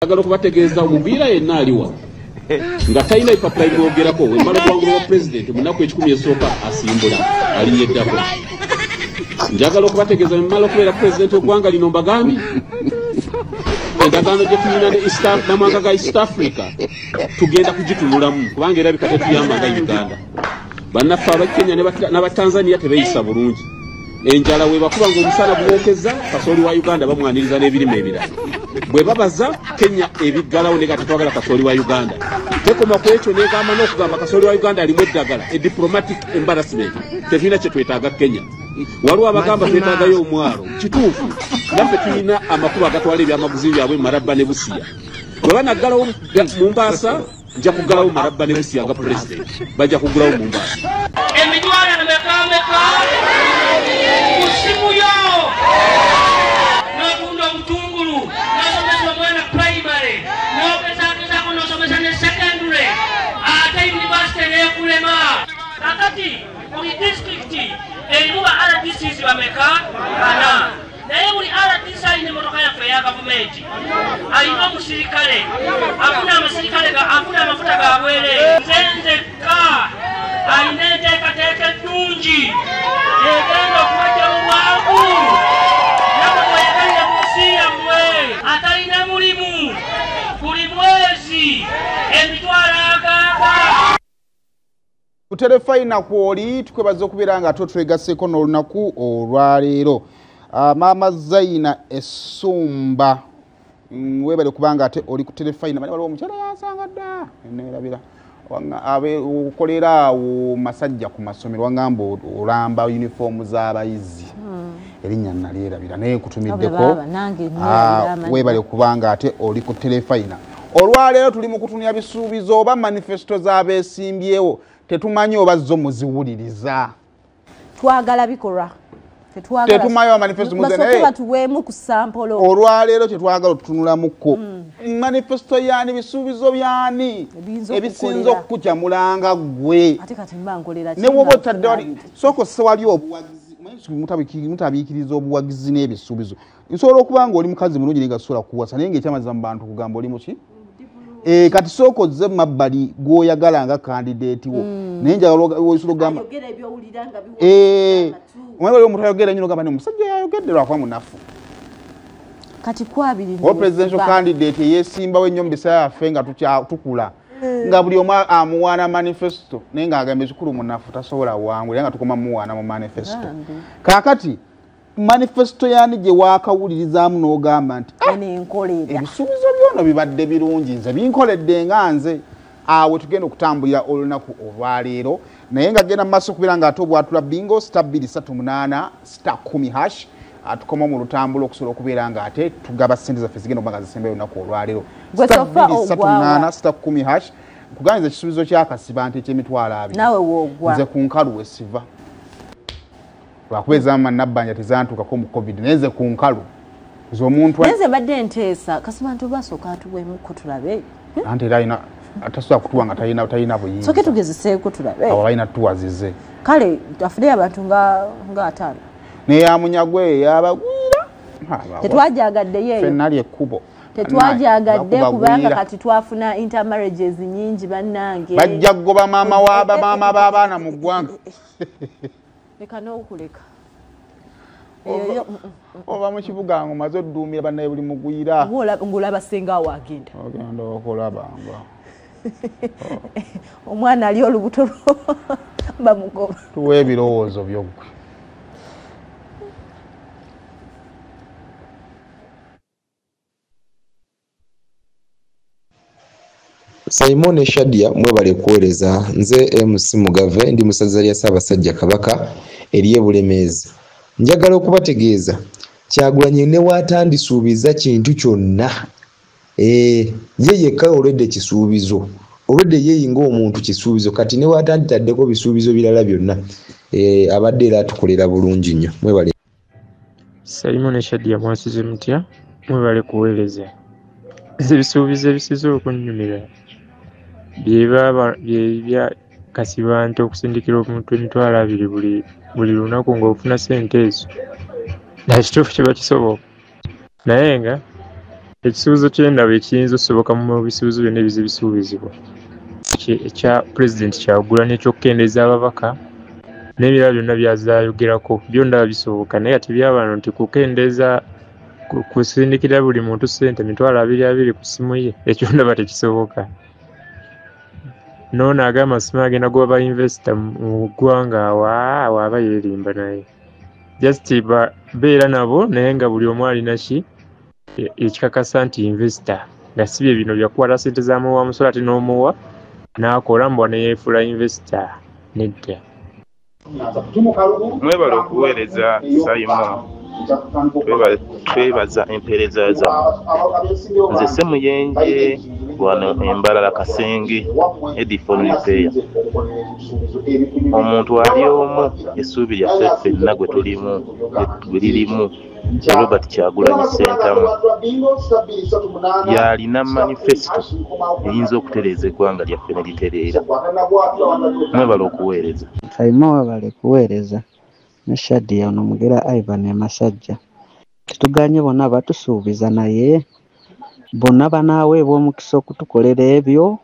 Agalo kubategeeza omubiira yenna aliwa nga talina ipapula erimwogerako wemala okuwangulwa president munaku ekikumi esooka asimbula alinyeddako. Njagala okubategeeza wemala okubeera president ogwanga lino mbagambye endagaano gye tulina ne namanga ga East Africa tugenda kugitunulamu kubanga erabika tetuyamba nga Uganda. Bannaffe abakenya n'abatanzania tebeeyisa bulungi. Enjala webakuba ng'omusana guwookeza kasooli wa Uganda bamwaniriza n'ebirime ebirala. Bwe babaza Kenya ebiggalawo ne tetwagala kasooli wa Uganda. Tekoma ku ekyo negamba n'okugamba kasooli wa Uganda alimu eddagala diplomatic embarrassment. Tetulina kye twetaaga Kenya. Waliwo abagamba twetaagayo omwalo. Kituufu naffe tulina amakubo agatwala ebyamaguzi byabwe Maraba ne Busia. Bwe banaggalawo Mombasa nja kuggalawo Maraba ne Busia nga president. Bajja kuggulawo Mombasa. Emitwalo emeka usiku yo n'otunda obutungulu n'osomesa omwana primary n'ogezaageza n'osomesa ne secondary ate university n'ekulema. Kakati buli disitulikiti erimu ba RDCs bameka? Bana. Naye buli RDC alina emmotoka yaffe eya gavumenti alina omusirikale afuna amafuta ga bwereere. Nze nzekka alina enteekateeka ennungi egenda okuwajja mu bwangu nabwe mweyagalire mu nsi yammwe atalina mulimu buli mwezi emitwalo agaaga. Kuterefayina kwoli tukwebaza okubeera nga twegasseeko n'olunaku olwaleero. Maama Zaina Essumba webale kubanga ate oli ku Terefayina bali waliwo omukyala yasanga dda nerabira ukolera masajja ku masomero wangamba olamba uniform z'abayizi erinnya nalyerabira naye kutumiddeko webale kubanga ate oli ku Terefayina. Olwaleero tuli mu kutunya bisuubizo oba manifesto z'abeesimbyewo tetumanyi oba zo muziwuliriza. Twagala bikolwa tetumayo manifesto muzene tuwemu ku sampolo. Olwaleero tetwagala tutunulamuko manifesto yani bisuubizo byani ebisinza okukukyamulanga gwe ate kati mbankolera ne woba otadde soko sewali obuwagizi mutabiikiriza obuwagizi n'ebisuubizo. Nsobola okuba nga oli mukazi mulungi naye gasobola kuwasa naye ng'ekyamaza mu bantu kugamba oli muki kati soko ozze mabbali gw'oyagala nga candidate wo naye njagala oyisula ogamba omwana oli omuntu ayogera nnyo ogamba omusajja yayogedde lwakuba munafu. Kati kwabiri o presidential candidate yeesimbawo ennyo mu biseera yaffe nga tukula nga buli omu amuwaana manifesto naye ng'agamba ekikulu munafu tasobola wangula nga tukoma muwaana mu manifesto. Kaakati manifesto yani gye waakawulirizaamu n'ogamba nti ebisuubizo byono bibadde birungi nze binkoledde nga nze awe tugenda okutambulira olunaku olwaleero naye nga genda mu maaso okubeera nga ate obwatula bingo *238 *10# atukoma mu lutambula okusobola okubeera nga ate tugaba ssente zaffe zigenda okuba nga zisembayo olunaku olwaleero *238 *10# kuganyiza ekisuubizo ky'akasiba nti eky'emitwalo 2 nze ku nkalu wesiva lwakuba ezama nabbanja tezantuukako mu covid naye nze ku nkalu z'omuntu nze badde nteesa kasiba nti basooka atuweemuko tulabe anti era alina atasobola kutuwa nga talina buyinza soke tugezeseeko tulabe abo balina tuwazize kale afudeyo abantu nga 5 neyamunyagwe yabagwira tetwajagadde yeeyo fenali ekkubo tetwajagadde kubanga kati twafuna intermarriages nyingi bannange bajja kugoba maama b'abaana mu ggwanga leka n'okuleka oba mu kibuga nga omaze odduumira bannaye buli mugwira ng'olaba senga awo agenda ogenda okulabanga omwana ali olubuto bamugoba tuwa ebirowoozo byoggwe. Simon Shadia mwebale kuweereza nze MC Mugave ndi musaza lya Ssaabasajja Kabaka eriye Bulemeezi. Njagala okubategeeza Kyagulanyi ne watandisuubiza kintu kyonna ye yekka olwedde kisuubizo olwedde yeyinga omuntu kisuubizo kati ne watanditaddeko bisuubizo birala byonna abadde era atukolera bulungi nnyo mwebale. Simon Shadia mwasize mutya mwebale kuweereza ebisuubizo ebisize okunnyumira bye kasiba nti okusindikira omuntu emitwalo 2 buli lunaku ng'ofuna ssente ezo nakituufu kiba kisoboka naye nga ekisuubizo ky'endaba ekiyinza okusoboka mu bisuubizo byonna ebizibisuubizibwa ekya pulezidenti Kyagulanyi eky'okukendeeza ababaka n'ebirala byonna byazayogerako byondaba bisoboka naye ate byabano nti kukendeeza kusindikira buli muntu ssente $20,000 ku ssimu ye ekyo ndaba tekisoboka. N'ono agamba amasimu agenda kuba ba-investor mu ggwanga awo aba yeerimba naye just beera nabo naye nga buli omu alina ki ekikakasa nti investor nga si bye bino byakukwata ssente z'amuwa musolo ate n'omuwa n'akola mbwa ne yeefuula investor nedda. Mwebale okuweereza Simon, twebaza empeereza zammwe. Nze Ssemuyenje wano Embalala Kasenge headphone repair. Omuntu ali omu essuubi lyaffe ffenna gwe lirimu Robert Kyagulanyi Ssentamu yalina manifesto eyinza okutereeza eggwanga lyaffe ne litereera. Mwebale okuweereza. Simon webale kuweereza ne Shadia ono Mugera Ivan Masajja. Tutuganye bonna batusuubiza naye bonna banaaweebwa omukisa okutukolera ebyo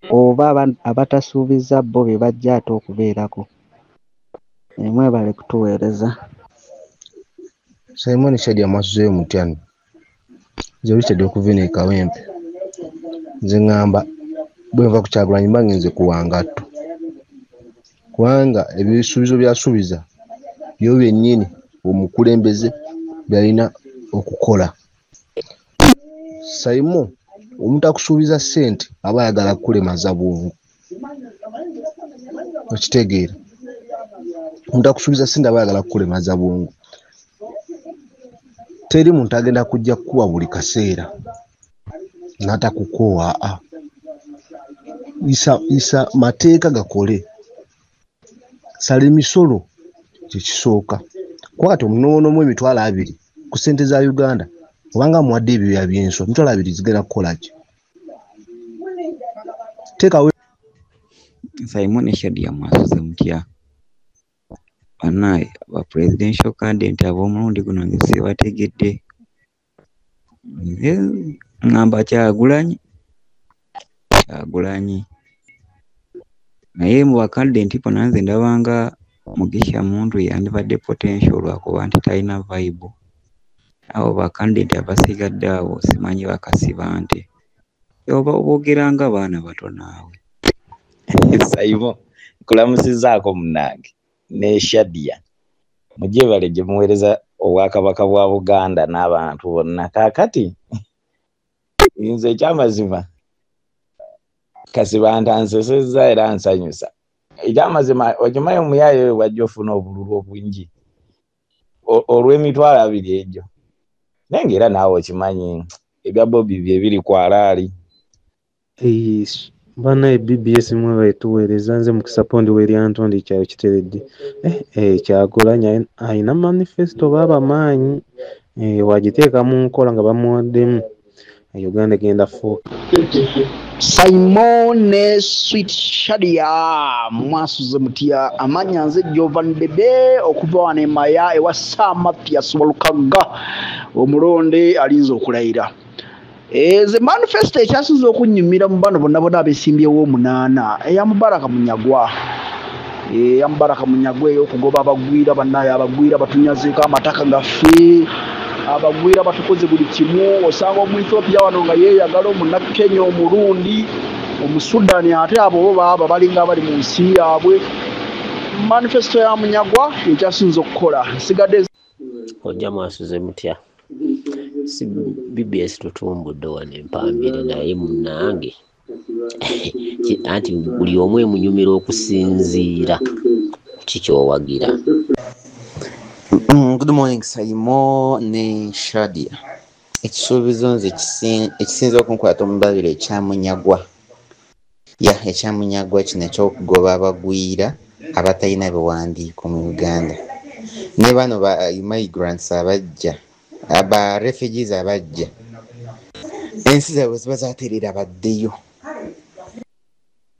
oba abatasuubiza bo be bajja ate okubeerako. Mwebale kutuweereza. Simon Shadia mwasuzeeyo mutyano nze Richard okuva ne Kawempe nze ngamba bwe nva ku Kyagulanyi mba ngenze ku Wangatto kubanga ebisuubizo byasuubiza byo byennyini omukulembeze byalina okukola. Simon omuntu akusuubiza ssente aba ayagala kukulemaza bwongo okitegeera. Omuntu akusuubiza ssente aba ayagala kukulemaza bwongo. Teri muntu agenda kujja kukuwa buli kaseera n'atakukoowa. Isa mateeka gakole. Sala emisolo kyekisooka. Kwata omunoonomu $20,000 ku ssente za Uganda obanga muwadde ebyoya by'enswa $20,000 zigenda kukola ki? Teekawe. Simon Shadia mwasuze mutya banaye ba presidential candidate ab'omulundi guno nze sebategedde. Ngamba Kyagulanyi naye mu bakandidate bonna nze ndabanga Mugisha Muntu yandibadde potential lwakuba nti talina vibe. Abo bakandidate abasigadde awo simanyi bakasiba nte oba obogeranga abaana bato naawe. Simon kulamusizaako munange ne Shadia mujje bale gye muweereza obwakabaka bwa Buganda n'abantu bonna. Kaakati nze ekyamazima kasiba ntansesezza era nsanyusa. Ekyamazima okimanyi omuyaaye we wajja ofuna obululu obwingi olw'emitwalo 2 egyo naye ng'era naawe okimanyi ebya Bobi bye biri ku alaali. Bana BBS mwe baituweereza nze Mukisa Pondi weri Antondi kyayo kiteredde. Kyagulanyi ayina manifesto baba maanyi wagiteeka mu nkola nga bamuwaddemu Uganda egenda fuuka. Simon ne Sweet Shadia mwasuze mutya amanya nze Jovan Bebe okuva wano Maya ewa Mathias Walukaga omulonde alinza okulayira. Ze manifesto ekyasinze okunyumira mu bano bonna abesimbyewo 8 eya Mubaraka Munyagwa. Mubaraka Munyagwa okugoba abagwira bannaye abagwira batunyazeeko amataka gaffe abagwira batukoze buli kimu. Osanga mu Ethiopia wano nga yeeyagala Omunnakenya Omurundi Omusudani ate abo baba balinga bali mu nsi yaabwe. Manifesto ya Munyagwa ekyasinze okukola nsigadde ojja mwasuze mutya. Si BBS tutumbudde wano empambire naye munnange anti buli omu emunyumira okusinziira kikyowagira. Good morning Simon ne Shadia. Ekisuubizo nze ekisinza okunkwata omubabire ekyamunyagwa. Ekyamunyagwa kino ekyokugoba abagwira abatalina biwandiiko mu Uganda. Ne bano ba immigrants abajja aba refugees abajja ensi zaabwe ziba zaaterera baddeyo